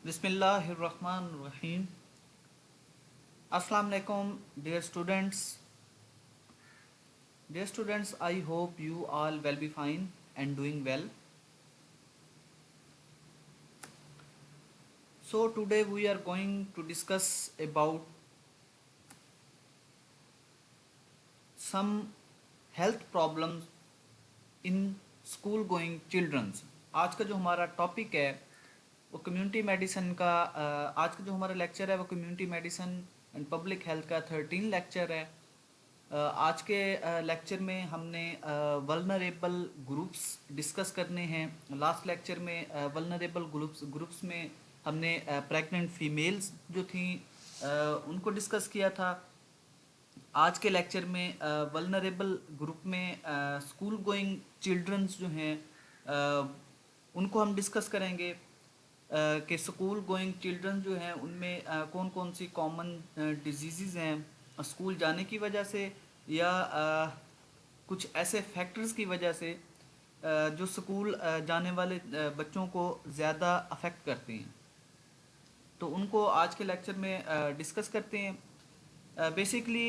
बिस्मिल्लाहिर्रहमानिर्रहीम। अस्सलाम वालेकुम dear students. Dear students, I hope you all will be fine and doing well. So today we are going to discuss about some health problems in school going children's. आज का जो हमारा topic है वो community medicine का आज का जो हमारा लेक्चर है वो community medicine and public health का 13 लेक्चर है। आज के लेक्चर में हमने वल्नरेबल ग्रुप्स डिस्कस करने हैं। लास्ट लेक्चर में वल्नरेबल ग्रुप्स में हमने प्रेग्नेंट फीमेल्स जो थी उनको डिस्कस किया था। आज के लेक्चर में वल्नरेबल ग्रुप में स्कूल गोइंग चिल्ड्रंस जो हैं उनको हम डिस्कस करेंगे कि स्कूल गोइंग चिल्ड्रन जो हैं उनमें कौन कौन सी कॉमन डिजीज़ हैं स्कूल जाने की वजह से या कुछ ऐसे फैक्टर्स की वजह से जो स्कूल जाने वाले बच्चों को ज़्यादा अफेक्ट करते हैं। तो उनको आज के लेक्चर में डिस्कस करते हैं। बेसिकली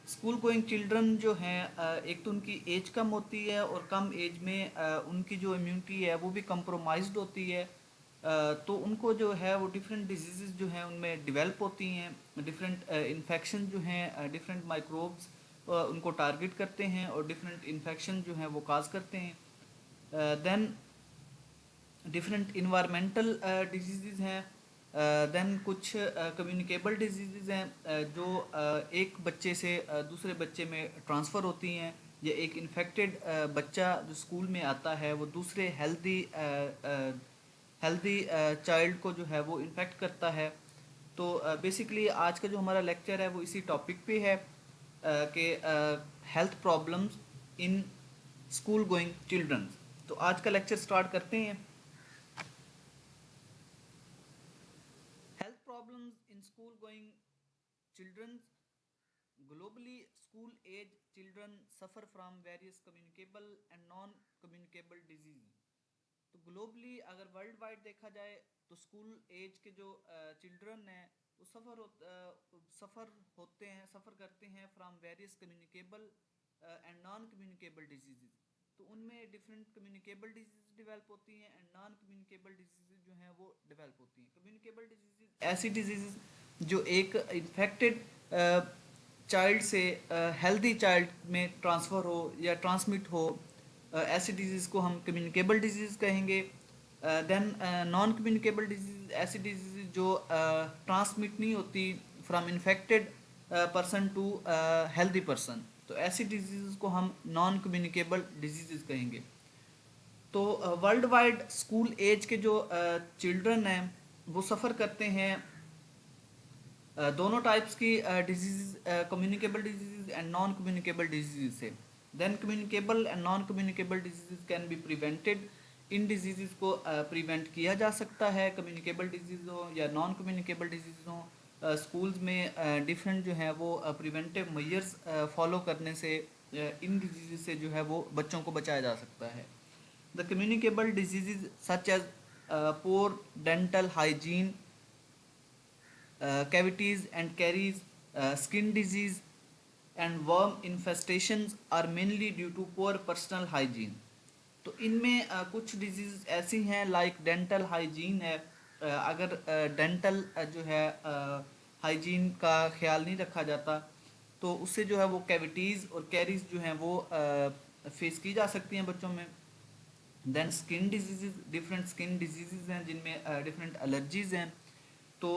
स्कूल गोइंग चिल्ड्रन जो हैं एक तो उनकी एज कम होती है और कम एज में उनकी जो इम्यूनिटी है वो भी कंप्रोमाइज्ड होती है। तो उनको जो है वो डिफरेंट डिजीज़ जो हैं उनमें डेवलप होती हैं। डिफरेंट इन्फेक्शन जो हैं डिफरेंट माइक्रोब्स उनको टारगेट करते हैं और डिफरेंट इन्फेक्शन जो हैं वो काज करते हैं। देन डिफरेंट इन्वायरमेंटल डिजीज़ हैं। देन कुछ कम्युनिकेबल डिजीज़ हैं जो एक बच्चे से दूसरे बच्चे में ट्रांसफ़र होती हैं या एक इन्फेक्टेड बच्चा जो स्कूल में आता है वो दूसरे हेल्दी चाइल्ड को जो है वो इन्फेक्ट करता है। तो बेसिकली आज का जो हमारा लेक्चर है वो इसी टॉपिक पे है कि health problems in school going children. तो आज का लेक्चर स्टार्ट करते हैं। Health problems in school going children. Globally, school age children suffer from various communicable and non communicable disease. तो ग्लोबली अगर वर्ल्ड वाइड देखा जाए तो स्कूल एज के जो चिल्ड्रन हैं वो सफ़र करते हैं from various communicable and non communicable disease. तो उनमें डिफरेंट कम्युनिकेबल डिजीज़ डेवलप होती हैं एंड नॉन कम्युनिकेबल डिजीज़ जो हैं वो डेवलप होती हैं। कम्युनिकेबल डिजीज़ ऐसी डिजीज़ जो एक इन्फेक्टेड चाइल्ड से हेल्दी चाइल्ड में ट्रांसफ़र हो या ट्रांसमिट हो, ऐसी डिजीज़ को हम कम्युनिकेबल डिजीज़ कहेंगे। देन नॉन कम्युनिकेबल डिजीज़ ऐसी डिजीज़ जो ट्रांसमिट नहीं होती from infected person to healthy person. तो ऐसी डिजीज़ को हम नॉन कम्युनिकेबल डिजीज़ कहेंगे। तो वर्ल्ड वाइड स्कूल एज के जो चिल्ड्रन हैं वो सफ़र करते हैं दोनों टाइप्स की disease, communicable disease and non communicable disease से। Then communicable and non communicable disease can be prevented. इन डिजीज़ को प्रिवेंट किया जा सकता है, कम्युनिकेबल डिजीज़ हो या नॉन कम्युनिकेबल डिजीज़ हो। स्कूल्स में डिफरेंट जो है वो प्रिवेंटिव मेजर्स फॉलो करने से इन डिजीज़ से जो है वो बच्चों को बचाया जा सकता है। The communicable disease such as poor dental hygiene, cavities and caries, skin disease and worm infestations are mainly due to poor personal hygiene. तो इनमें कुछ डिजीज़ ऐसी हैं लाइक डेंटल हाइजीन है। अगर डेंटल जो है हाइजीन का ख्याल नहीं रखा जाता तो उससे जो है वो कैविटीज़ और कैरीज जो हैं वो फेस की जा सकती हैं बच्चों में। Then skin disease, different skin disease हैं जिनमें डिफरेंट एलर्जीज़ हैं। तो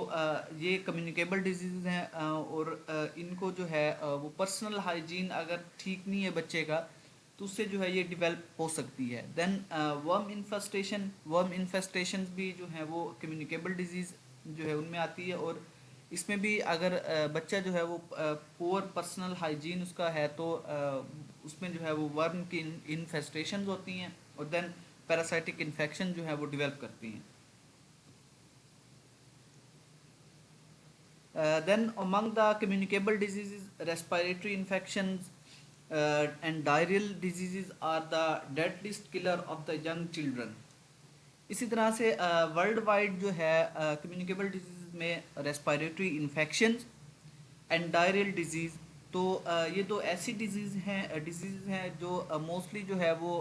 ये कम्युनिकेबल डिजीज़ हैं और इनको जो है वो पर्सनल हाइजीन अगर ठीक नहीं है बच्चे का तो उससे जो है ये डेवलप हो सकती है। देन वर्म इन्फेस्टेशन भी जो है वो कम्युनिकेबल डिजीज़ जो है उनमें आती है। और इसमें भी अगर बच्चा जो है वो पुअर पर्सनल हाइजीन उसका है तो उसमें जो है वो वर्म की इन्फेस्टेशन होती हैं और देन पैरासाइटिक इन्फेक्शन जो है वो डेवलप करती हैं। Then among the communicable diseases, respiratory infections and diarrheal diseases are the deadliest killer of the young children. इसी तरह से वर्ल्ड वाइड जो है कम्युनिकेबल डिजीज़ में respiratory infection and diarrhoeal disease, तो ये दो ऐसी डिजीज़ हैं जो मोस्टली जो है वो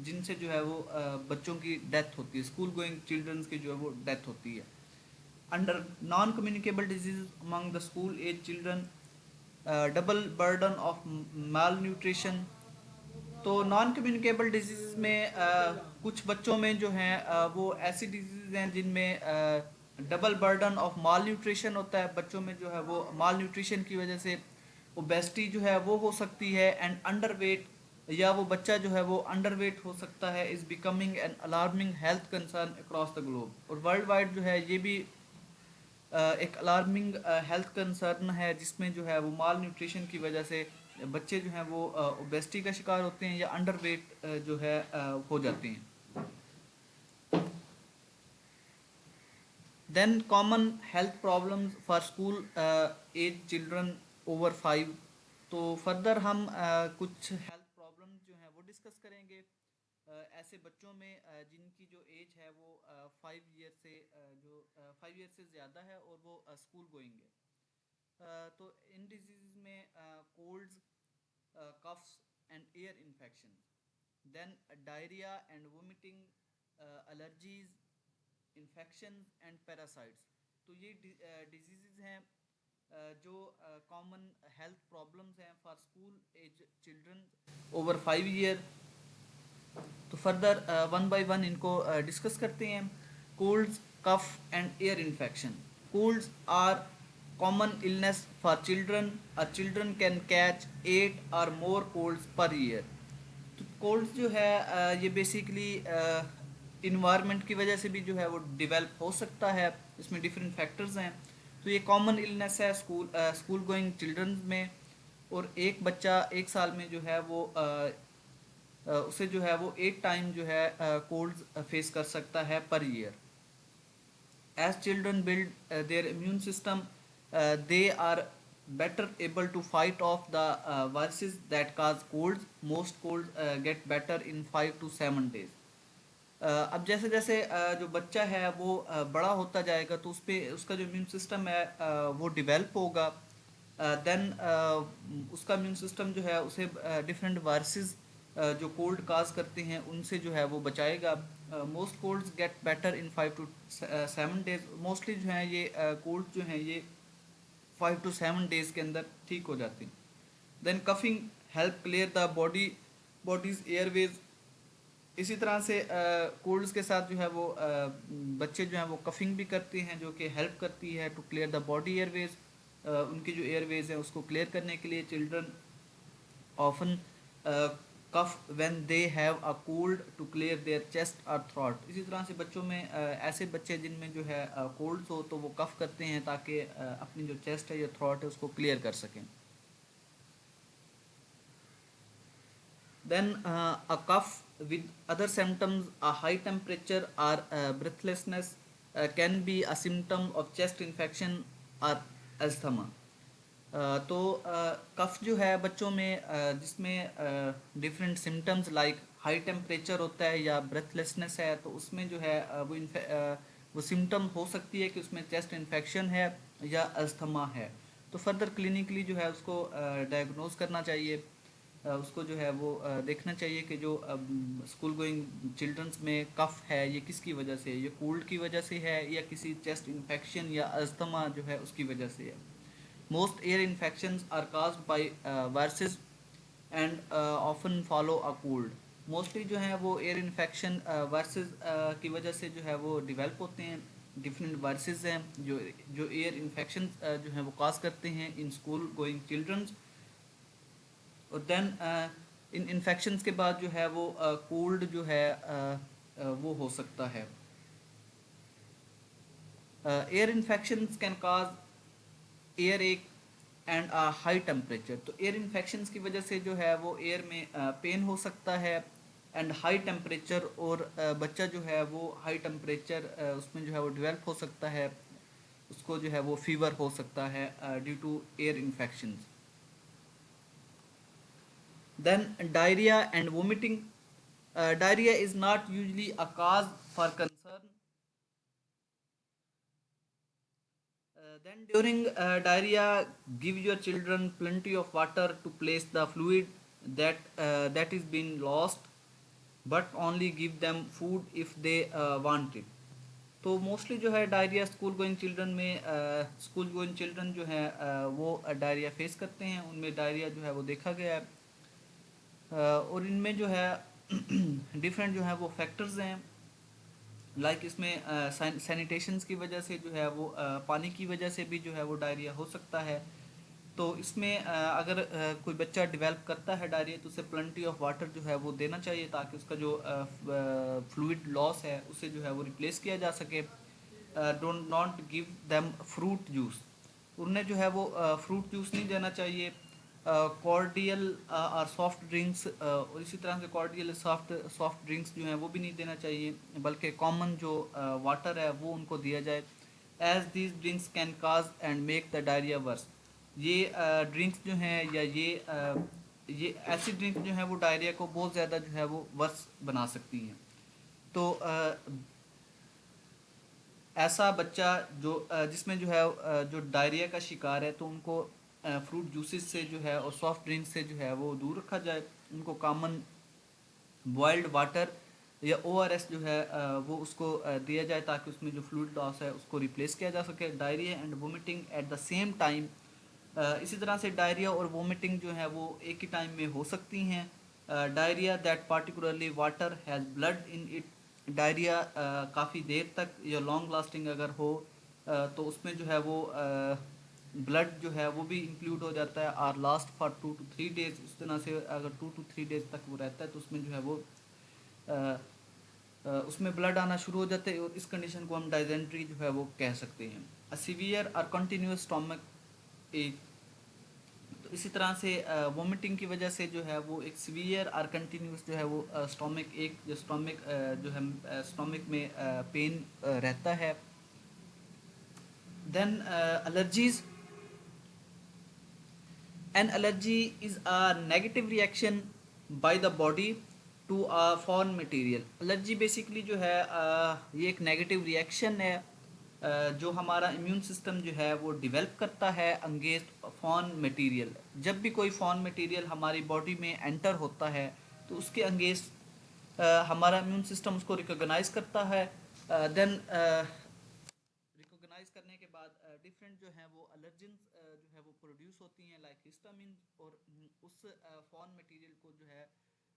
जिनसे जो है वो बच्चों की डेथ होती है, स्कूल गोइंग चिल्ड्रंस की जो है वो डेथ होती है। Under non communicable disease among the school age children, double burden of malnutrition. तो नॉन कम्युनिकेबल डिजीज में कुछ बच्चों में जो हैं वो ऐसी डिजीज हैं जिनमें double burden of mall nutrition होता है। बच्चों में जो है वो माल न्यूट्रिशन की वजह से ओबेसिटी जो है वो हो सकती है, एंड अंडरवेट, या वो बच्चा जो है वो अंडरवेट हो सकता है, is becoming an alarming health concern across the globe. और वर्ल्ड वाइड जो है ये भी एक अलार्मिंग हेल्थ कंसर्न है, जिसमें जो है वो माल न्यूट्रिशन की वजह से बच्चे जो हैं वो ओबेसिटी का शिकार होते हैं या अंडरवेट जो है हो जाते हैं। Then common health problems for school age children over 5। तो फर्दर हम कुछ हेल्थ प्रॉब्लम्स जो हैं वो डिस्कस करेंगे ऐसे बच्चों में जिनकी जो एज है वो 5 ईयर से जो 5 ईयर से ज़्यादा है और वो स्कूल गोइंग है। तो इन डिजीज़ में colds, coughs and ear infection, then diarrhoea and vomiting, allergies, infection and parasites. तो ये डिजीज़ हैं जो कॉमन हेल्थ प्रॉब्लम्स हैं for school age children over 5 year. तो फर्दर वन बाय वन इनको डिस्कस करते हैं। Colds, cough and ear infection. Colds are common illness for children. A children can catch 8 or more colds per year. तो colds जो है ये basically environment की वजह से भी जो है वो डिवेल्प हो सकता है। इसमें डिफरेंट फैक्टर्स हैं। तो ये कॉमन इलनेस है स्कूल गोइंग चिल्ड्रन में। और एक बच्चा 1 साल में जो है वो उसे जो है वो 8 टाइम जो है कोल्ड फेस कर सकता है per year. As children build their immune system, they are better able to fight off the viruses that cause colds. Most colds get better in 5 to 7 days. अब जैसे जैसे जो बच्चा है वो बड़ा होता जाएगा तो उस पे उसका जो इम्यून सिस्टम है वो डेवलप होगा। देन उसका इम्यून सिस्टम जो है उसे डिफरेंट वायरसेस जो कोल्ड काज करते हैं उनसे जो है वो बचाएगा। Most colds get better in 5 to 7 days। Mostly जो है ये कोल्ड जो हैं ये 5 to 7 days के अंदर ठीक हो जाते हैं। Then coughing help clear the body's airways. इसी तरह से कोल्ड्स के साथ जो है वो बच्चे जो हैं वो कफिंग भी करते हैं, जो कि हेल्प करती है to clear the body airways. उनकी जो एयरवेज है उसको क्लियर करने के लिए children often cough when they have a cold to clear their chest और थ्रॉट। इसी तरह से बच्चों में ऐसे बच्चे जिनमें जो है कोल्ड्स हो तो वो कफ करते हैं ताकि अपनी जो चेस्ट है या थ्रॉट है उसको क्लियर कर सकें। Then a cough with other symptoms, a high temperature or breathlessness can be a symptom of chest infection or asthma. तो कफ जो है बच्चों में जिसमें different symptoms like high temperature होता है या ब्रेथलेसनेस है, तो उसमें जो है वो सिम्टम हो सकती है कि उसमें चेस्ट इन्फेक्शन है या अस्थमा है। तो फर्दर क्लिनिकली जो है उसको डायग्नोज करना चाहिए। उसको जो है वो देखना चाहिए कि जो स्कूल गोइंग चिल्ड्रंस में कफ है ये किसकी वजह से है, ये कोल्ड की वजह से है या किसी चेस्ट इन्फेक्शन या अस्थमा जो है उसकी वजह से है। Most ear infections are caused by viruses and often follow a cold. Mostly जो है वो एयर इन्फेक्शन वायरसेस की वजह से जो है वो डेवलप होते हैं। डिफरेंट वायरसेस हैं जो एयर इन्फेक्शन जो है वो काज करते हैं इन स्कूल गोइंग चिल्ड्रंस। और देन इन इन्फेक्शंस के बाद जो है वो कोल्ड जो है वो हो सकता है। Air infections can cause air एक एंड हाई टेम्परेचर। तो एयर इन्फेक्शंस की वजह से जो है वो एयर में पेन हो सकता है एंड हाई टेम्परेचर। और बच्चा जो है वो हाई टेम्परेचर उसमें जो है वो डेवलप हो सकता है, उसको जो है वो फीवर हो सकता है due to ear infections. Then diarrhoea and vomiting. Diarrhea is not usually a cause for concern. Then during diarrhea, give your children plenty of water to place the fluid that is being lost, but only give them food if they want it. तो mostly जो है diarrhoea school going children जो है वो diarrhoea face करते हैं, उनमें diarrhoea जो है वो देखा गया है। और इनमें जो है डिफरेंट जो है वो फैक्टर्स हैं, लाइक इसमें सैनिटेशंस की वजह से जो है वो पानी की वजह से भी जो है वो डायरिया हो सकता है। तो इसमें अगर कोई बच्चा डेवलप करता है डायरिया तो उसे प्लेंटी ऑफ वाटर जो है वो देना चाहिए, ताकि उसका जो फ्लूइड लॉस है उसे जो है वो रिप्लेस किया जा सके। Don't not give them fruit juice, उन्हें जो है वो फ्रूट जूस नहीं देना चाहिए। कॉर्डियल और सॉफ्ट ड्रिंक्स, और इसी तरह से कॉर्डियल सॉफ्ट ड्रिंक्स जो हैं वो भी नहीं देना चाहिए, बल्कि कॉमन जो वाटर है वो उनको दिया जाए। As these drinks can cause and make the diarrhoea worse, ये ड्रिंक्स जो हैं या ये ऐसी ड्रिंक जो हैं वो डायरिया को बहुत ज़्यादा जो है वो वर्स बना सकती हैं। तो ऐसा बच्चा जिसमें जो है जो डायरिया का शिकार है, तो उनको फ्रूट जूसेस से जो है और सॉफ्ट ड्रिंक से जो है वो दूर रखा जाए। उनको कॉमन बॉइल्ड वाटर या ORS जो है वो उसको दिया जाए, ताकि उसमें जो फ्लूइड लॉस है उसको रिप्लेस किया जा सके। Diarrhoea and vomiting at the same time, इसी तरह से डायरिया और वोमिटिंग जो है वो एक ही टाइम में हो सकती हैं। Diarrhoea that particularly water has blood in it, diarrhoea काफ़ी देर तक या लॉन्ग लास्टिंग अगर हो तो उसमें जो है वो ब्लड जो है वो भी इंक्लूड हो जाता है, और लास्ट फॉर 2 to 3 डेज। इस तरह से अगर 2 to 3 डेज तक वो रहता है तो उसमें जो है वो उसमें ब्लड आना शुरू हो जाते हैं, और इस कंडीशन को हम डाइजेंट्री जो है वो कह सकते हैं। अ सीवियर और कंटिन्यूस स्टोमक एक, तो इसी तरह से वोमिटिंग की वजह से जो है वो एक सीवियर और कंटिन्यूस जो है वो स्टोमक जो है स्टोमक में पेन रहता है। Then allergies, an allergy is a negative reaction by the body to a foreign material। Allergy basically जो है ये एक नेगेटिव रिएक्शन है जो हमारा इम्यून सिस्टम जो है वो डेवलप करता है अगेंस्ट फॉरेन मटेरियल। जब भी कोई फॉरेन मटेरियल हमारी बॉडी में एंटर होता है तो उसके अगेंस्ट हमारा इम्यून सिस्टम उसको रिकॉग्नाइज करता है। देन रिकॉग्नाइज करने के बाद डिफरेंट जो है वो एलर्जेंस जो है वो प्रोड्यूस होती हैं, लाइक हिस्टामिन, और उस फॉरेन मटेरियल को जो है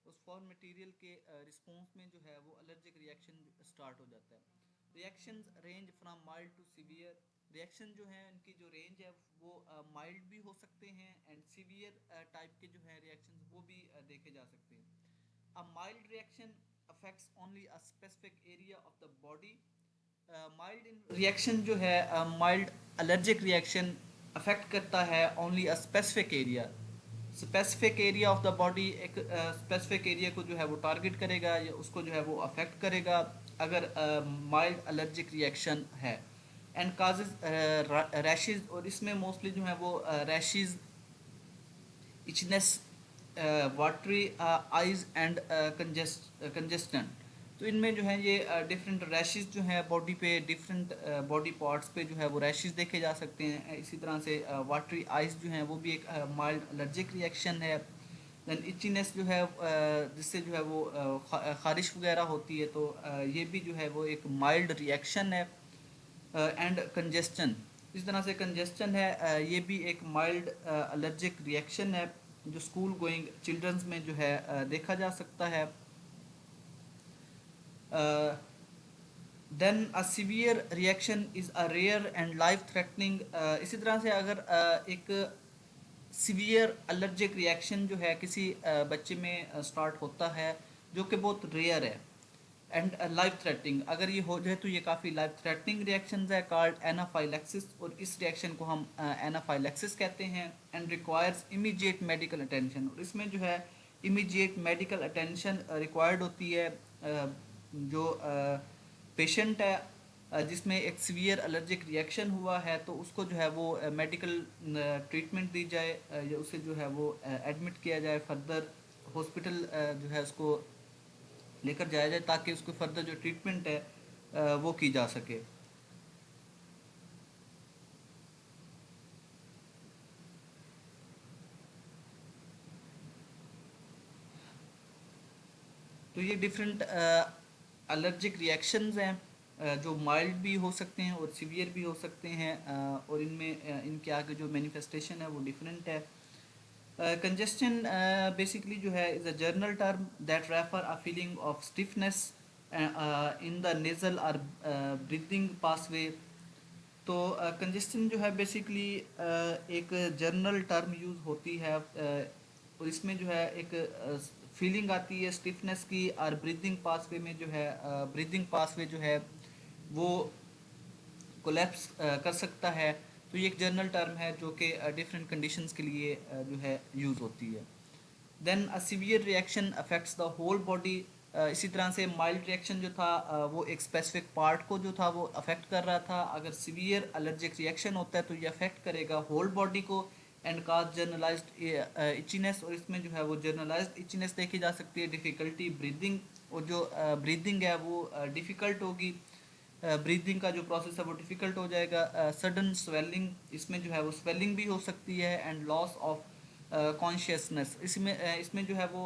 उस फॉरेन मटेरियल के रिस्पॉन्स में जो है वो एलर्जिक रिएक्शन स्टार्ट हो जाता है। Reactions range from mild to severe, reaction जो है इनकी जो रेंज है वो माइल्ड भी हो सकते हैं एंड सीवियर टाइप के जो है रिएक्शंस वो भी देखे जा सकते हैं। A mild reaction affects only a specific area of the body, mild reaction जो है माइल्ड एलर्जिक रिएक्शन अफेक्ट करता है only a specific area of the body, एक स्पेसिफिक एरिया को जो है वो टारगेट करेगा या उसको जो है वो अफेक्ट करेगा अगर माइल्ड एलर्जिक रिएक्शन है। एंड काजेज रैशेज, और इसमें मोस्टली जो है वो rashes, itchiness, watery eyes and congestion, तो इनमें जो है ये डिफरेंट रैशेस जो हैं बॉडी पे, डिफरेंट बॉडी पार्ट्स पे जो है वो रैशेस देखे जा सकते हैं। इसी तरह से वाटरी आइज जो हैं वो भी एक माइल्ड एलर्जिक रिएक्शन है। दैन इचीनेस जो है जिससे जो है वो खारिश वगैरह होती है, तो ये भी जो है वो एक माइल्ड रिएक्शन है। एंड कंजेस्टन, इस तरह से कंजेस्टन है ये भी एक माइल्ड एलर्जिक रिएक्शन है जो स्कूल गोइंग चिल्ड्रंस में जो है देखा जा सकता है। Then a severe reaction is a rare and life threatening, इसी तरह से अगर एक सीवियर एलर्जिक रिएक्शन जो है किसी बच्चे में स्टार्ट होता है जो कि बहुत रेयर है एंड लाइफ थ्रेटनिंग, अगर ये हो जाए तो ये काफ़ी लाइफ थ्रेटनिंग रिएक्शंस है कॉल्ड एनाफाइलैक्सिस, और इस रिएक्शन को हम एनाफाइलैक्सिस कहते हैं। And requires immediate medical attention, और इसमें जो है इमीडिएट मेडिकल अटेंशन रिक्वायर्ड होती है। जो पेशेंट है जिसमें एक सीवियर एलर्जिक रिएक्शन हुआ है तो उसको जो है वो मेडिकल ट्रीटमेंट दी जाए या उसे जो है वो एडमिट किया जाए, फर्दर हॉस्पिटल जो है उसको लेकर जाया जाए ताकि उसको फर्दर जो ट्रीटमेंट है वो की जा सके। तो ये डिफरेंट एलर्जिक रिएक्शंस हैं जो माइल्ड भी हो सकते हैं और सीवियर भी हो सकते हैं, और इनमें इनके आगे जो मैनिफेस्टेशन है वो डिफरेंट है। कंजेस्शन बेसिकली जो है is a journal term that refer a feeling of stiffness in the nasal और ब्रीदिंग पासवे। तो कंजेस्शन जो है बेसिकली एक जर्नल टर्म यूज़ होती है, और इसमें जो है एक फीलिंग आती है स्टिफनेस की, और ब्रीदिंग पासवे में जो है ब्रीदिंग पासवे जो है वो कोलैप्स कर सकता है। तो ये एक जर्नल टर्म है जो कि डिफरेंट कंडीशंस के लिए जो है यूज़ होती है। Then a severe reaction affects the whole body. इसी तरह से माइल्ड रिएक्शन जो था वो एक स्पेसिफिक पार्ट को जो था वो अफेक्ट कर रहा था। अगर सीवियर एलर्जिक रिएक्शन होता है तो ये अफेक्ट करेगा होल बॉडी को एंड काज जर्नलाइज्ड इचीनेस, और इसमें जो है वो जर्नलाइज्ड इचीनेस देखी जा सकती है, डिफ़िकल्टी ब्रीदिंग, और जो ब्रीदिंग है वो डिफ़िकल्ट होगी, ब्रीदिंग का जो प्रोसेस है वो डिफ़िकल्ट हो जाएगा। सडन स्वेलिंग, इसमें जो है वो स्वेलिंग भी हो सकती है, एंड लॉस ऑफ कॉन्शियसनेस, इसमें जो है वो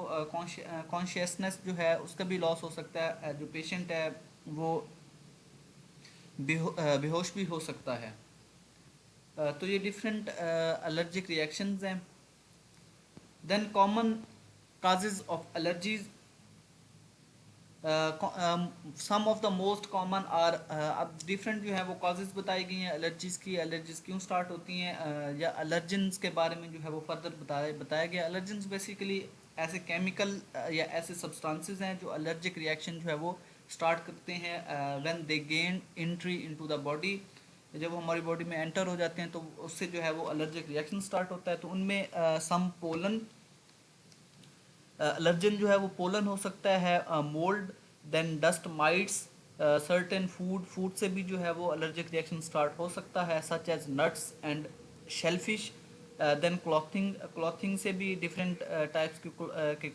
कॉन्शियसनेस जो है उसका भी लॉस हो सकता है, जो पेशेंट है वो बेहोश भी हो सकता है। तो ये डिफरेंट एलर्जिक रिएक्शंस हैं। Then common causes of allergies, some of the most common are, अब डिफरेंट जो है वो कॉजेज बताई गई हैं एलर्जीज की, एलर्जीज क्यों स्टार्ट होती हैं, या एलर्जेंस के बारे में जो है वो फर्दर बताया गया। एलर्जेंस बेसिकली ऐसे केमिकल या ऐसे सब्सटेंसेस हैं जो एलर्जिक रिएक्शन जो है वो स्टार्ट करते हैं when they gain entry into the body. जब हमारी बॉडी में एंटर हो जाते हैं तो उससे जो है वो एलर्जिक रिएक्शन स्टार्ट होता है। तो उनमें सम पोलन, एलर्जन जो है वो पोलन हो सकता है, mould, then dust mites, certain food से भी जो है वो एलर्जिक रिएक्शन स्टार्ट हो सकता है, such as nuts and shellfish. Then clothing से भी डिफरेंट टाइप्स के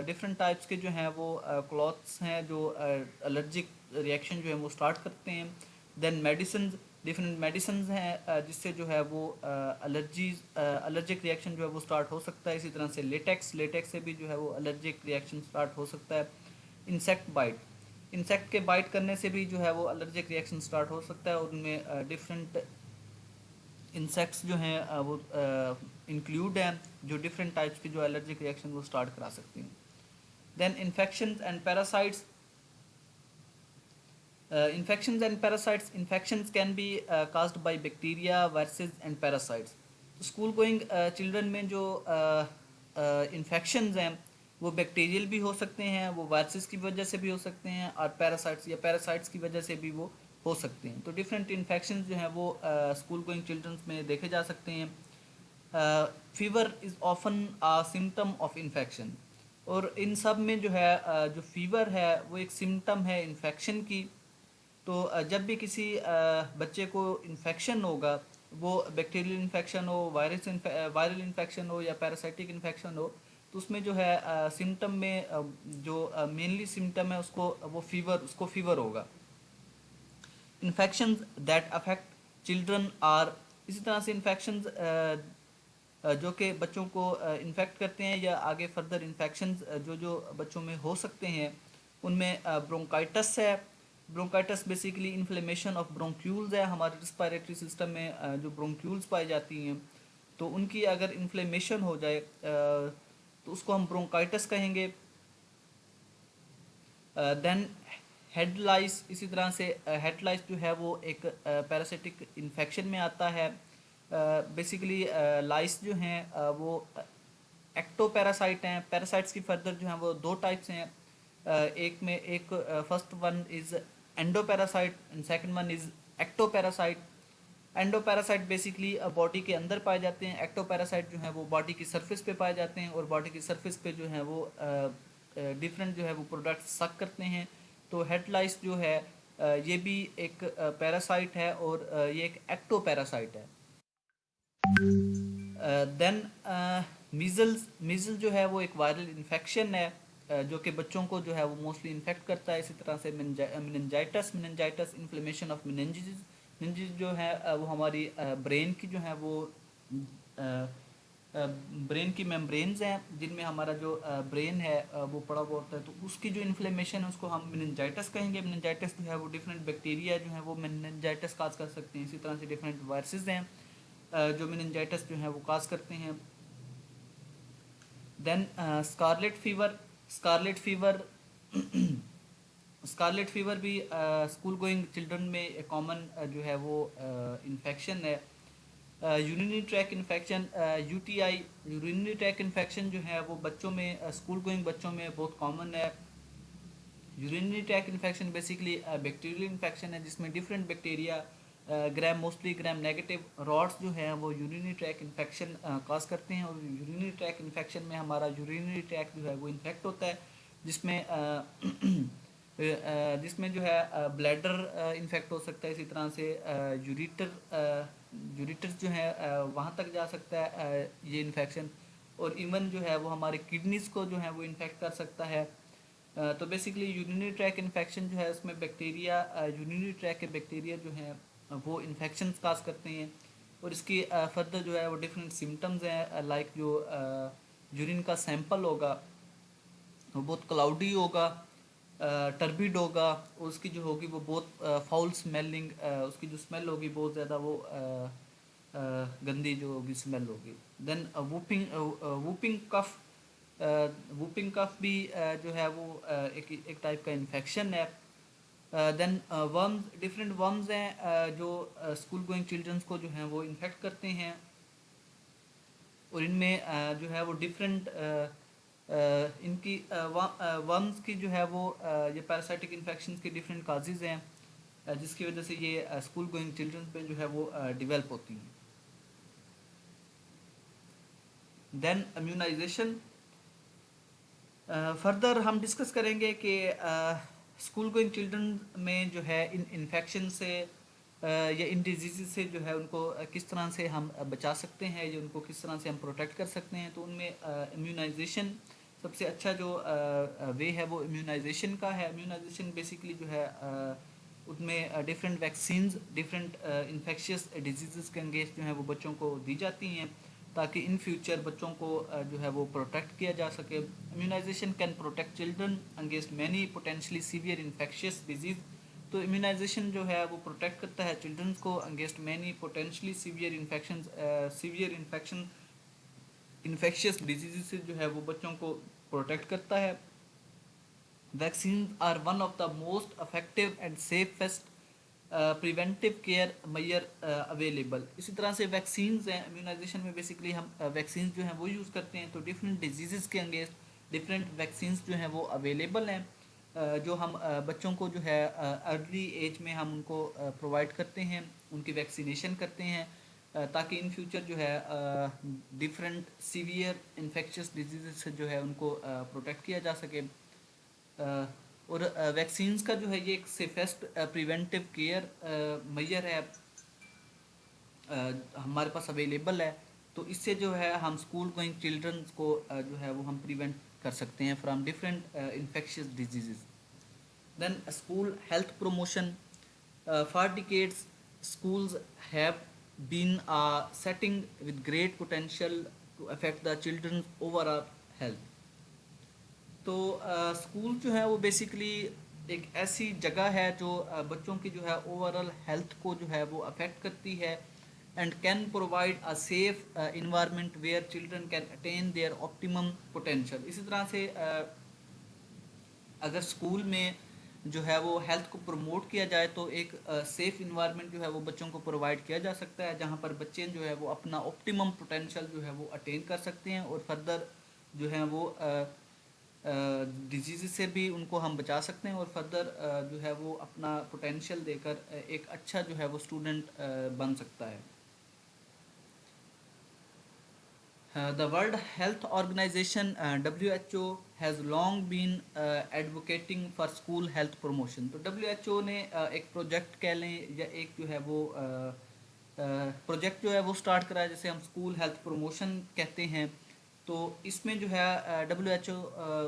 डिफरेंट टाइप्स के जो हैं वो क्लॉथ्स हैं जो एलर्जिक रिएक्शन जो है वो स्टार्ट करते हैं। देन मेडिसिन, डिफरेंट मेडिसिन हैं जिससे जो है वो एलर्जिक रिएक्शन जो है वो स्टार्ट हो सकता है। इसी तरह से लेटेक्स से भी जो है वो एलर्जिक रिएक्शन स्टार्ट हो सकता है। इंसेक्ट बाइट, इंसेक्ट के बाइट करने से भी जो है वो एलर्जिक रिएक्शन स्टार्ट हो सकता है, और उनमें डिफरेंट इंसेक्ट्स जो हैं वो इंक्लूड हैं जो डिफरेंट टाइप्स की जो एलर्जिक रिएक्शन वो स्टार्ट करा सकती हैं। Then infection and parasites, infections and parasites, infections can be caused by bacteria, viruses and parasites. तो स्कूल गोइंग चिल्ड्रन में जो इन्फेक्शंस हैं वो बैक्टीरियल भी हो सकते हैं, वो वायरसेस की वजह से भी हो सकते हैं, और पैरासाइट्स की वजह से भी वो हो सकते हैं। तो डिफरेंट इन्फेक्शंस जो हैं वो स्कूल गोइंग चिल्ड्रंस में देखे जा सकते हैं। Fever is often a symptom of infection, और इन सब में जो है जो फीवर है वो एक सिम्टम है इन्फेक्शन की। तो जब भी किसी बच्चे को इन्फेक्शन होगा, वो बैक्टीरियल इन्फेक्शन हो, वायरल इन्फेक्शन हो या पैरासाइटिक इन्फेक्शन हो, तो उसमें जो है सिम्टम में जो मेनली सिम्टम है उसको फीवर होगा। Infections that affect children are, इसी तरह से इन्फेक्शंस जो कि बच्चों को इन्फेक्ट करते हैं या आगे फर्दर इन्फेक्शंस जो जो बच्चों में हो सकते हैं, उनमें ब्रोंकाइटिस है। Bronchitis basically inflammation of bronchioles है। हमारे रिस्पायरेटरी सिस्टम में जो ब्रोंक्यूल्स पाई जाती हैं, तो उनकी अगर इन्फ्लेमेशन हो जाए तो उसको हम ब्रोंकाइटिस कहेंगे। देन हेड लाइस, इसी तरह से हेड लाइस जो है वो एक पैरासिटिक इन्फेक्शन में आता है। बेसिकली लाइस जो हैं वो एक्टोपैरासाइट हैं। पैरासाइट्स की फर्दर जो हैं वो दो टाइप्स हैं, एक first one is endoparasite and second one is ectoparasite. Endoparasite basically body के अंदर पाए जाते हैं, एक्टोपैरासाइट जो है वो बॉडी की सरफेस पे पाए जाते हैं, और बॉडी की सरफेस पे जो है वो डिफरेंट जो है वो प्रोडक्ट सक करते हैं। तो हेड लाइस जो है ये भी एक पैरासाइट है, और ये एक एक्टोपैरासाइट है। देन मीज़ल्स जो है वो एक वायरल इन्फेक्शन है। जो कि बच्चों को जो है वो मोस्टली इन्फेक्ट करता है। इसी तरह से meningitis inflammation of meninges. Meninges जो है वो हमारी ब्रेन की जो है वो ब्रेन की मेम्ब्रेन्स हैं, जिनमें हमारा जो ब्रेन है वो पड़ा हुआ होता है, तो उसकी जो इन्फ्लेमेशन है उसको हम मेनिंजाइटिस कहेंगे। मेनिंजाइटिस जो है वो डिफरेंट बैक्टीरिया जो है वो मेनिंजाइटिस काज कर सकते हैं। इसी तरह से डिफरेंट वायरसेस हैं जो मेनिंजाइटिस जो है वो काज करते हैं। Then scarlet fever. Scarlet fever scarlet fever भी स्कूल गोइंग चिल्ड्रन में एक कॉमन जो है वो इन्फेक्शन है। Urinary tract infection, UTI, urinary tract infection जो है वो बच्चों में, स्कूल गोइंग बच्चों में बहुत कॉमन है। Urinary tract infection basically bacterial infection है, जिसमें डिफरेंट बैक्टीरिया ग्राम मोस्टली ग्राम नेगेटिव रॉड्स जो हैं वो यूरिनरी ट्रैक इन्फेक्शन काज करते हैं। और यूरिनरी ट्रैक इन्फेक्शन में हमारा यूरिनरी ट्रैक जो है वो इन्फेक्ट होता है, जिसमें जिसमें जो है ब्लैडर इन्फेक्ट हो सकता है। इसी तरह से यूरिटर जो है वहाँ तक जा सकता है ये इन्फेक्शन। और इवन जो है वो हमारे किडनीज को जो है वो इन्फेक्ट कर सकता है। तो बेसिकली यूरिनरी ट्रैक इन्फेक्शन जो है उसमें बैक्टीरिया, यूरिनरी ट्रैक के बैक्टीरिया जो हैं वो इन्फेक्शन काज करते हैं। और इसकी फर्दर जो है वो डिफरेंट सिम्टम्स हैं, लाइक जो यूरिन का सैंपल होगा वो बहुत क्लाउडी होगा, टर्बिड होगा, और उसकी जो होगी वो बहुत फाउल स्मेलिंग, उसकी जो स्मेल होगी बहुत ज़्यादा वो गंदी जो होगी स्मेल होगी। Then whooping cough. Whooping cough भी जो है वो एक टाइप का इन्फेक्शन है। देन वर्म्स, डिफरेंट वर्म्स हैं जो स्कूल गोइंग चिल्ड्रंस को जो हैं वो इन्फेक्ट करते हैं। और इनमें जो है वो डिफरेंट इनकी वर्म्स की जो है वो ये पैरासाइटिक इन्फेक्शन की डिफरेंट काजेज़ हैं, जिसकी वजह से ये स्कूल गोइंग चिल्ड्रन पे जो है वो डिवेल्प होती हैं। Then immunisation. फर्दर हम डिस्कस करेंगे कि स्कूल गोइंग चिल्ड्रन में जो है इन इन्फेक्शन से या इन डिजीज़ से जो है उनको किस तरह से हम बचा सकते हैं, या उनको किस तरह से हम प्रोटेक्ट कर सकते हैं। तो उनमें इम्यूनाइजेशन सबसे अच्छा जो वे है वो इम्यूनाइजेशन का है। इम्यूनाइजेशन बेसिकली जो है उसमें different vaccines different infectious disease के अगेंस्ट जो है वो बच्चों को दी जाती हैं, ताकि इन फ्यूचर बच्चों को जो है वो प्रोटेक्ट किया जा सके। Immunisation can protect children against many potentially severe infectious disease. तो इम्यूनाइजेशन जो है वो प्रोटेक्ट करता है चिल्ड्रन को against many potentially severe infection infectious disease से जो है वो बच्चों को प्रोटेक्ट करता है। Vaccine are one of the most effective and safest preventive care measure available. इसी तरह से वैक्सीन्स हैं इम्यूनाइजेशन में, बेसिकली हम वैक्सीन्स जो हैं वो यूज़ करते हैं। तो डिफरेंट डिजीज़ के अगेंस्ट डिफरेंट वैक्सीन्स जो हैं वो अवेलेबल हैं, जो हम बच्चों को जो है अर्ली एज में हम उनको प्रोवाइड करते हैं, उनकी वैक्सीनेशन करते हैं, ताकि इन फ्यूचर जो है डिफरेंट सीवियर इन्फेक्शियस डिजीज़ से जो है उनको प्रोटेक्ट किया जा सके। और वैक्सीन्स का जो है ये एक सेफेस्ट प्रिवेंटिव केयर मेजर है हमारे पास अवेलेबल है। तो इससे जो है हम स्कूल गोइंग चिल्ड्रंस को जो है वो हम प्रिवेंट कर सकते हैं from different infectious disease. Then school health promotion. For decades schools have been a setting with great potential to affect the children's overall health। तो स्कूल जो है वो बेसिकली एक ऐसी जगह है जो बच्चों की जो है ओवरऑल हेल्थ को जो है वो अफेक्ट करती है, and can provide a safe environment where children can attain their optimum potential. इसी तरह से अगर स्कूल में जो है वो हेल्थ को प्रमोट किया जाए तो एक सेफ इन्वायरमेंट जो है वो बच्चों को प्रोवाइड किया जा सकता है, जहाँ पर बच्चे जो है वो अपना ऑप्टिमम पोटेंशियल जो है वो अटेन कर सकते हैं, और फर्दर जो है वो डिजीज़ से भी उनको हम बचा सकते हैं, और फर्दर जो है वो अपना पोटेंशियल देकर एक अच्छा जो है वो स्टूडेंट बन सकता है। The World Health Organization WHO has long been advocating for school health promotion। तो WHO ने एक प्रोजेक्ट कह लें या एक जो है वो प्रोजेक्ट जो है वो स्टार्ट करा है, जैसे हम स्कूल हेल्थ प्रमोशन कहते हैं। तो इसमें जो है WHO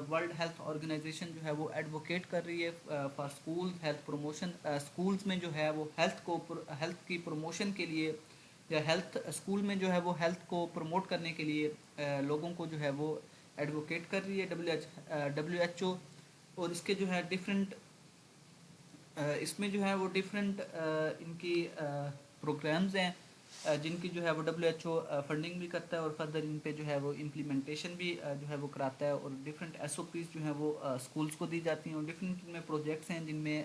वर्ल्ड हेल्थ ऑर्गेनाइजेशन जो है वो एडवोकेट कर रही है for school health promotion. Schools में जो है वो हेल्थ की प्रमोशन के लिए या हेल्थ स्कूल में जो है वो हेल्थ को प्रमोट करने के लिए लोगों को जो है वो एडवोकेट कर रही है WHO। और इसके जो है डिफरेंट इसमें जो है वो डिफरेंट इनकी प्रोग्राम्स हैं जिनकी जो है वो WHO फंडिंग भी करता है और फर्दर इन पे जो है वो इम्प्लीमेंटेशन भी जो है वो कराता है। और डिफरेंट SOPs जो है वो स्कूल्स को दी जाती हैं और डिफरेंट इनमें प्रोजेक्ट्स हैं जिनमें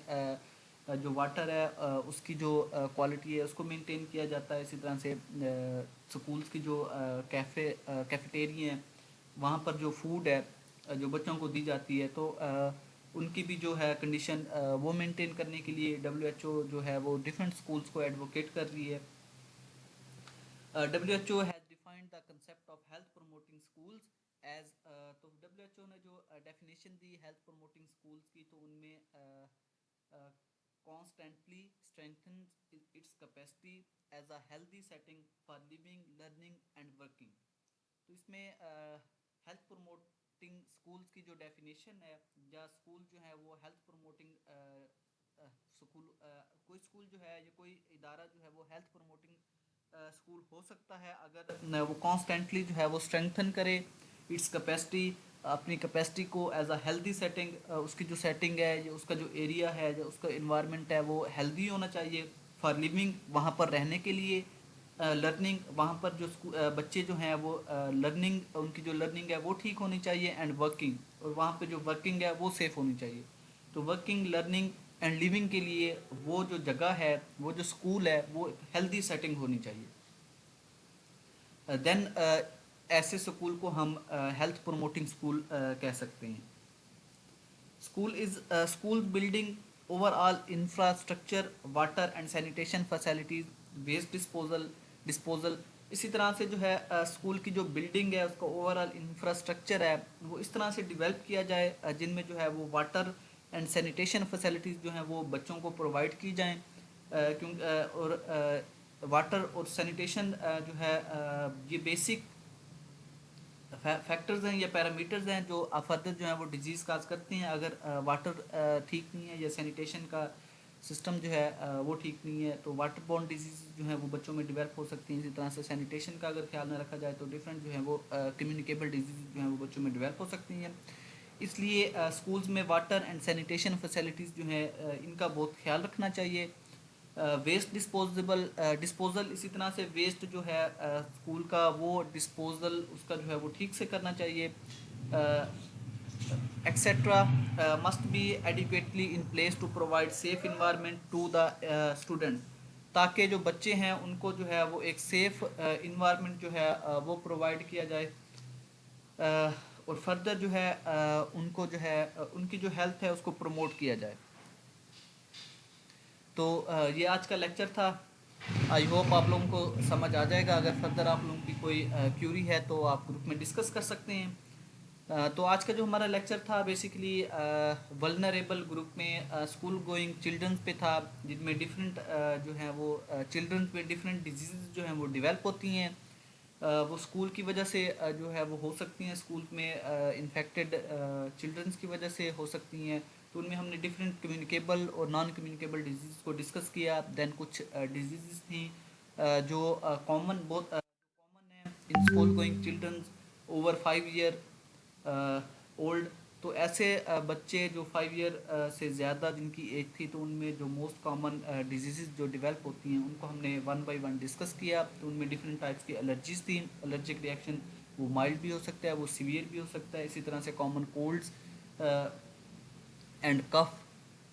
जो वाटर है उसकी जो क्वालिटी है उसको मेंटेन किया जाता है। इसी तरह से स्कूल्स की जो कैफेटेरिया हैं वहाँ पर जो फूड है जो बच्चों को दी जाती है तो उनकी भी जो है कंडीशन वो मेंटेन करने के लिए WHO जो है वो डिफरेंट स्कूल्स को एडवोकेट कर रही है। WHO has defined the concept of health promoting schools as तो WHO ने जो डेफिनेशन दी हेल्थ प्रमोटिंग स्कूल्स की तो उनमें constantly strengthens its capacity as a healthy setting for living, learning and working। तो इसमें हेल्थ प्रमोटिंग स्कूल्स की जो डेफिनेशन है या स्कूल जो है वो हेल्थ प्रमोटिंग स्कूल कोई स्कूल जो है या कोई इदारा जो है वो हेल्थ प्रमोटिंग स्कूल हो सकता है अगर वो कॉन्स्टेंटली जो है वो स्ट्रेंथन करे इट्स कैपेसिटी अपनी कैपेसिटी को एज अ हेल्दी सेटिंग उसकी जो सेटिंग है या उसका जो एरिया है या उसका इन्वायरमेंट है वो हेल्दी होना चाहिए फॉर लिविंग वहाँ पर रहने के लिए लर्निंग वहाँ पर जो बच्चे जो हैं वो लर्निंग उनकी जो लर्निंग है वो ठीक होनी चाहिए एंड वर्किंग और वहाँ पे जो वर्किंग है वो सेफ़ होनी चाहिए। तो वर्किंग लर्निंग एंड लिविंग के लिए वो जो जगह है वो जो स्कूल है वो हेल्दी सेटिंग होनी चाहिए। देन ऐसे स्कूल को हम हेल्थ प्रमोटिंग स्कूल कह सकते हैं। School building overall infrastructure, water and sanitation facilities, waste disposal। इसी तरह से जो है स्कूल की जो बिल्डिंग है उसका ओवरऑल इंफ्रास्ट्रक्चर है वो इस तरह से डेवलप किया जाए जिनमें जो है वो वाटर एंड सैनिटेशन फैसिलिटीज़ जो हैं वो बच्चों को प्रोवाइड की जाएं। और वाटर और सैनिटेशन जो है ये बेसिक फैक्टर्स हैं या पैरामीटर्स हैं जो फर्दर जो है वो डिजीज़ काज करते हैं। अगर वाटर ठीक नहीं है या सैनिटेशन का सिस्टम जो है वो ठीक नहीं है तो वाटर बॉर्न डिजीज़ जो है वो बच्चों में डेवलप हो सकती हैं। इसी तरह से सैनिटेशन का अगर ख्याल न रखा जाए तो डिफरेंट जो है वो कम्युनिकेबल डिजीज़ जो हैं वो बच्चों में डेवलप हो सकती हैं। इसलिए स्कूल्स में वाटर एंड सैनिटेशन फैसिलिटीज़ जो है इनका बहुत ख्याल रखना चाहिए। वेस्ट डिस्पोजल इसी तरह से वेस्ट जो है स्कूल का वो डिस्पोजल उसका जो है वो ठीक से करना चाहिए। Etcetera must be adequately in place to provide safe environment to the student ताकि जो बच्चे हैं उनको जो है वो एक सेफ इन्वायरमेंट जो है वो प्रोवाइड किया जाए। और फर्दर जो है उनको जो है उनकी जो हेल्थ है उसको प्रमोट किया जाए। तो ये आज का लेक्चर था। आई होप आप लोगों को समझ आ जाएगा। अगर फर्दर आप लोगों की कोई क्यूरी है तो आप ग्रुप में डिस्कस कर सकते हैं। तो आज का जो हमारा लेक्चर था बेसिकली वल्नरेबल ग्रुप में स्कूल गोइंग चिल्ड्रंस पे था जिनमें डिफरेंट जो है वो चिल्ड्रंस में डिफरेंट डिजीज़ जो हैं वो डेवलप होती हैं। वो स्कूल की वजह से जो है वो हो सकती हैं। स्कूल में इन्फेक्टेड चिल्ड्रंस की वजह से हो सकती हैं। तो उनमें हमने डिफरेंट कम्युनिकेबल और नॉन कम्युनिकेबल डिजीज़ को डिस्कस किया। दैन कुछ डिजीज़ थी जो कॉमन बहुत कॉमन है in school going childrens over 5 year old. तो ऐसे बच्चे जो 5 ईयर से ज़्यादा जिनकी एज थी तो उनमें जो मोस्ट कॉमन डिजीज़ जो डेवलप होती हैं उनको हमने वन बाय वन डिस्कस किया। तो उनमें डिफरेंट टाइप्स की एलर्जीज थी। एलर्जिक रिएक्शन वो माइल्ड भी हो सकता है वो सीवियर भी हो सकता है। इसी तरह से कॉमन कोल्ड्स एंड कफ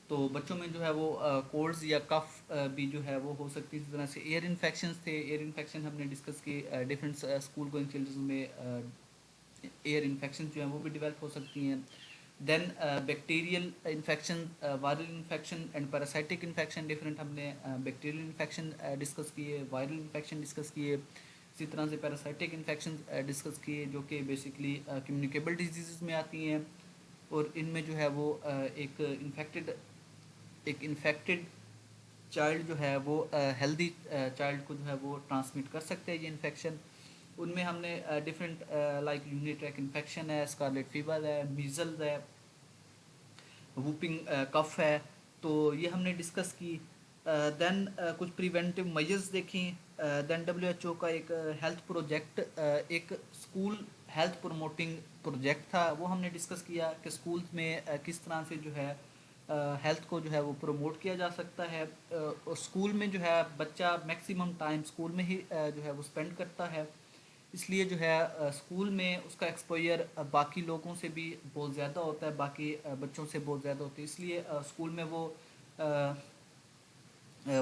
तो बच्चों में जो है वो कोल्ड्स या कफ भी जो है वो हो सकती है। इस तरह से एयर इन्फेक्शंस थे। एयर इन्फेक्शन हमने डिस्कस किए डिफरेंट स्कूल गोइंग चिल्ड्रन में एयर इन्फेक्शन जो हैं वो भी डेवलप हो सकती हैं। Then bacterial infection viral infection and parasitic infection different हमने बैक्टीरियल इन्फेक्शन डिस्कस किए वायरल इन्फेक्शन डिस्कस किए। इसी तरह से पैरासाइटिक इन्फेक्शन डिस्कस किए जो कि बेसिकली कम्युनिकेबल डिजीज़ में आती हैं। और इनमें जो है वो एक इन्फेक्टेड चाइल्ड जो है वो हेल्दी चाइल्ड को जो है वो ट्रांसमिट कर सकते हैं ये इन्फेक्शन। उनमें हमने डिफरेंट लाइक यूनिट्रैक इन्फेक्शन है, स्कारलेट फीवर है, मीजल्स है, वूपिंग कफ है, तो ये हमने डिस्कस की। देन कुछ प्रिवेंटिव मेजर्स देखी। देन डब्ल्यू का एक हेल्थ प्रोजेक्ट, एक स्कूल हेल्थ प्रमोटिंग प्रोजेक्ट था, वो हमने डिस्कस किया कि स्कूल्स में किस तरह से जो है हेल्थ को जो है वो प्रमोट किया जा सकता है। और स्कूल में जो है बच्चा मैक्सिमम टाइम स्कूल में ही जो है वो स्पेंड करता है, इसलिए जो है स्कूल में उसका एक्सपोजर बाकी लोगों से भी बहुत ज़्यादा होता है, बाकी बच्चों से बहुत ज़्यादा होती है, इसलिए स्कूल में वो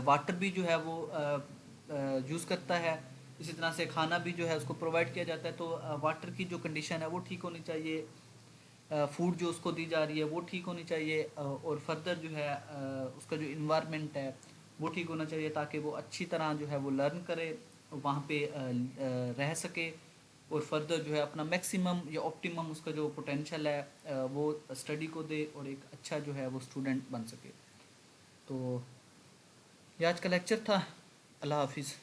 वाटर भी जो है वो यूज़ करता है। इसी तरह से खाना भी जो है उसको प्रोवाइड किया जाता है, तो वाटर की जो कंडीशन है वो ठीक होनी चाहिए, फूड जो उसको दी जा रही है वो ठीक होनी चाहिए, और फर्दर जो है उसका जो इन्वायरमेंट है वो ठीक होना चाहिए, ताकि वो अच्छी तरह जो है वो लर्न करे, वहाँ पे रह सके, और फर्दर जो है अपना मैक्सिमम या ऑप्टिमम उसका जो पोटेंशियल है वो स्टडी को दे, और एक अच्छा जो है वो स्टूडेंट बन सके। तो ये आज का लेक्चर था। अल्लाह हाफिज़।